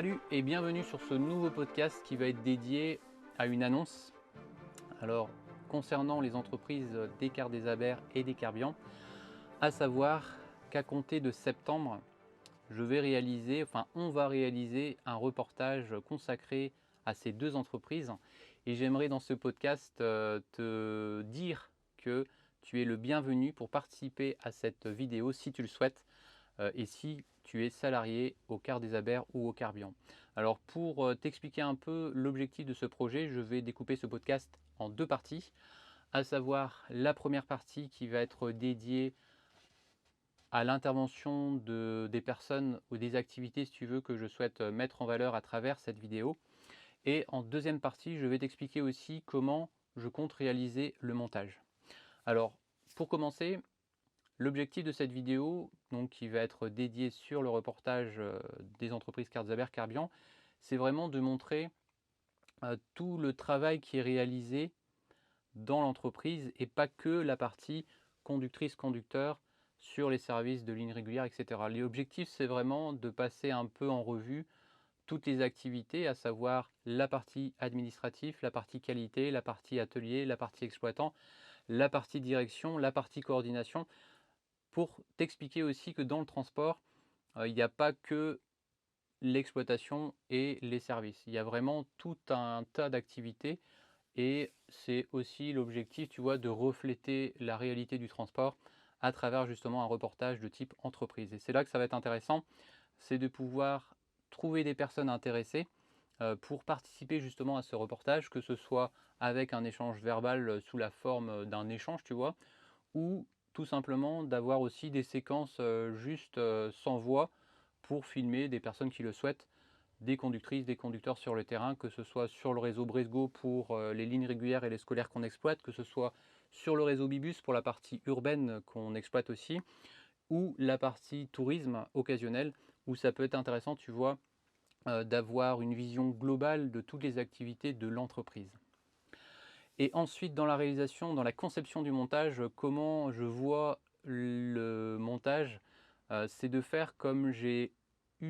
Salut et bienvenue sur ce nouveau podcast qui va être dédié à une annonce. Alors, concernant les entreprises d'Escarts des Abers et des Carbians, à savoir qu'à compter de septembre, on va réaliser un reportage consacré à ces deux entreprises. Et j'aimerais dans ce podcast te dire que tu es le bienvenu pour participer à cette vidéo si tu le souhaites. Et si tu es salarié au Quart des Abers ou au Carbian. Alors pour t'expliquer un peu l'objectif de ce projet, je vais découper ce podcast en deux parties, à savoir la première partie qui va être dédiée à l'intervention des personnes ou des activités, si tu veux, que je souhaite mettre en valeur à travers cette vidéo. Et en deuxième partie, je vais t'expliquer aussi comment je compte réaliser le montage. Alors, pour commencer, l'objectif de cette vidéo, donc, qui va être dédiée sur le reportage des entreprises Quart des Abers Carbian, c'est vraiment de montrer tout le travail qui est réalisé dans l'entreprise et pas que la partie conductrice-conducteur sur les services de ligne régulière, etc. L'objectif, c'est vraiment de passer un peu en revue toutes les activités, à savoir la partie administrative, la partie qualité, la partie atelier, la partie exploitant, la partie direction, la partie coordination, pour t'expliquer aussi que dans le transport, il n'y a pas que l'exploitation et les services. Il y a vraiment tout un tas d'activités et c'est aussi l'objectif, tu vois, de refléter la réalité du transport à travers justement un reportage de type entreprise. Et c'est là que ça va être intéressant, c'est de pouvoir trouver des personnes intéressées pour participer justement à ce reportage, que ce soit avec un échange verbal sous la forme d'un échange, tu vois, ou tout simplement d'avoir aussi des séquences juste sans voix pour filmer des personnes qui le souhaitent, des conductrices, des conducteurs sur le terrain, que ce soit sur le réseau Bresgo pour les lignes régulières et les scolaires qu'on exploite, que ce soit sur le réseau Bibus pour la partie urbaine qu'on exploite aussi, ou la partie tourisme occasionnel, où ça peut être intéressant, tu vois, d'avoir une vision globale de toutes les activités de l'entreprise. Et ensuite, dans la réalisation, dans la conception du montage, comment je vois le montage, c'est de faire comme j'ai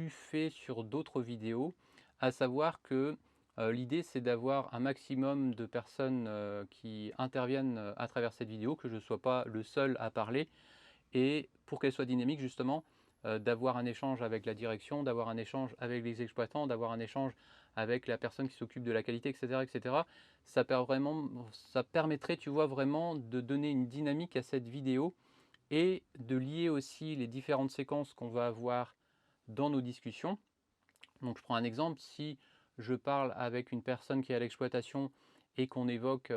fait sur d'autres vidéos, à savoir que l'idée c'est d'avoir un maximum de personnes qui interviennent à travers cette vidéo, que je ne sois pas le seul à parler, et pour qu'elle soit dynamique justement, d'avoir un échange avec la direction, d'avoir un échange avec les exploitants, d'avoir un échange avec la personne qui s'occupe de la qualité, etc. etc. Ça permettrait, tu vois, vraiment de donner une dynamique à cette vidéo et de lier aussi les différentes séquences qu'on va avoir dans nos discussions. Donc je prends un exemple, si je parle avec une personne qui est à l'exploitation et qu'on évoque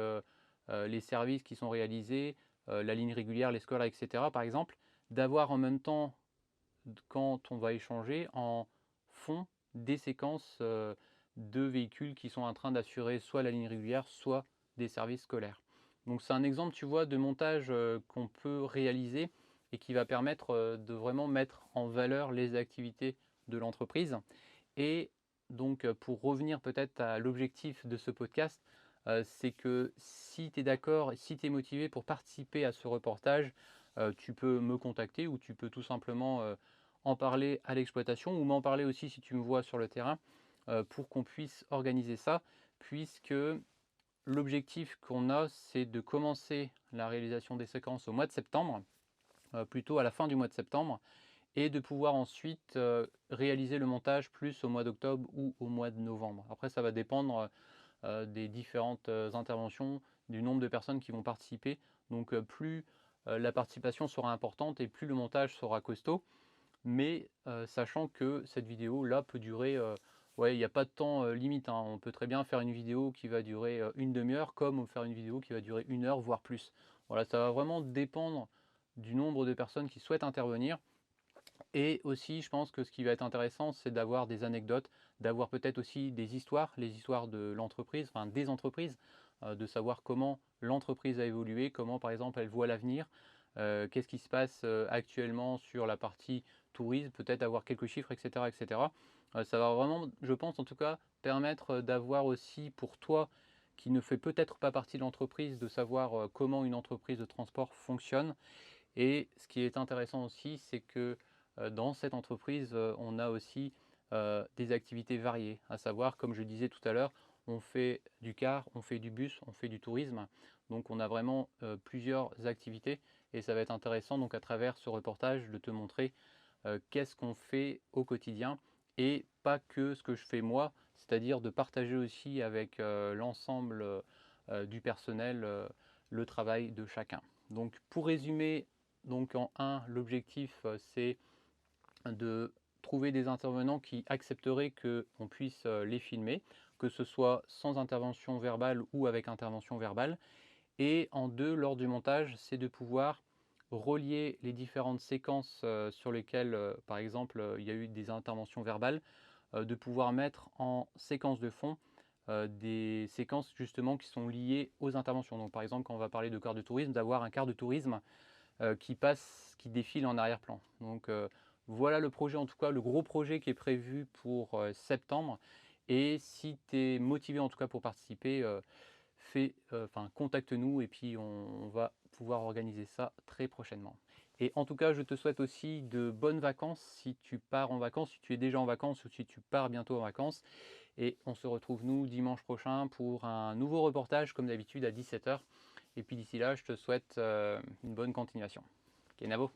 les services qui sont réalisés, la ligne régulière, les scolaires, etc. par exemple, d'avoir en même temps, quand on va échanger, en fond des séquences de véhicules qui sont en train d'assurer soit la ligne régulière, soit des services scolaires. Donc c'est un exemple, tu vois, de montage qu'on peut réaliser et qui va permettre de vraiment mettre en valeur les activités de l'entreprise. Et donc pour revenir peut-être à l'objectif de ce podcast, c'est que si tu es d'accord, si tu es motivé pour participer à ce reportage, tu peux me contacter ou tu peux tout simplement en parler à l'exploitation ou m'en parler aussi si tu me vois sur le terrain pour qu'on puisse organiser ça, puisque l'objectif qu'on a, c'est de commencer la réalisation des séquences au mois de septembre, plutôt à la fin du mois de septembre, et de pouvoir ensuite réaliser le montage plus au mois d'octobre ou au mois de novembre. Après, ça va dépendre des différentes interventions, du nombre de personnes qui vont participer. Donc plus la participation sera importante et plus le montage sera costaud. Mais sachant que cette vidéo là peut durer, ouais, il n'y a pas de temps limite, hein. On peut très bien faire une vidéo qui va durer une demi-heure, comme faire une vidéo qui va durer 1 heure, voire plus. Voilà, ça va vraiment dépendre du nombre de personnes qui souhaitent intervenir. Et aussi, je pense que ce qui va être intéressant, c'est d'avoir des anecdotes, d'avoir peut-être aussi des histoires, les histoires de l'entreprise, enfin des entreprises, de savoir comment l'entreprise a évolué, comment par exemple elle voit l'avenir, qu'est-ce qui se passe actuellement sur la partie tourisme, peut-être avoir quelques chiffres, etc. etc. Ça va vraiment, je pense en tout cas, permettre d'avoir aussi pour toi, qui ne fait peut-être pas partie de l'entreprise, de savoir comment une entreprise de transport fonctionne. Et ce qui est intéressant aussi, c'est que dans cette entreprise, on a aussi des activités variées, à savoir, comme je disais tout à l'heure, on fait du car, on fait du bus, on fait du tourisme. Donc on a vraiment plusieurs activités et ça va être intéressant donc à travers ce reportage de te montrer qu'est-ce qu'on fait au quotidien et pas que ce que je fais moi, c'est-à-dire de partager aussi avec l'ensemble du personnel le travail de chacun. Donc pour résumer, donc en un, l'objectif c'est de trouver des intervenants qui accepteraient qu'on puisse les filmer, que ce soit sans intervention verbale ou avec intervention verbale. Et en deux, lors du montage, c'est de pouvoir relier les différentes séquences sur lesquelles, par exemple, il y a eu des interventions verbales, de pouvoir mettre en séquence de fond des séquences justement qui sont liées aux interventions. Donc par exemple, quand on va parler de car de tourisme, d'avoir un car de tourisme qui défile en arrière-plan. Donc voilà le projet, en tout cas le gros projet qui est prévu pour septembre. Et si tu es motivé en tout cas pour participer, contacte-nous et puis on va pouvoir organiser ça très prochainement. Et en tout cas, je te souhaite aussi de bonnes vacances si tu pars en vacances, si tu es déjà en vacances ou si tu pars bientôt en vacances. Et on se retrouve nous dimanche prochain pour un nouveau reportage comme d'habitude à 17 h. Et puis d'ici là, je te souhaite une bonne continuation. Kenavo.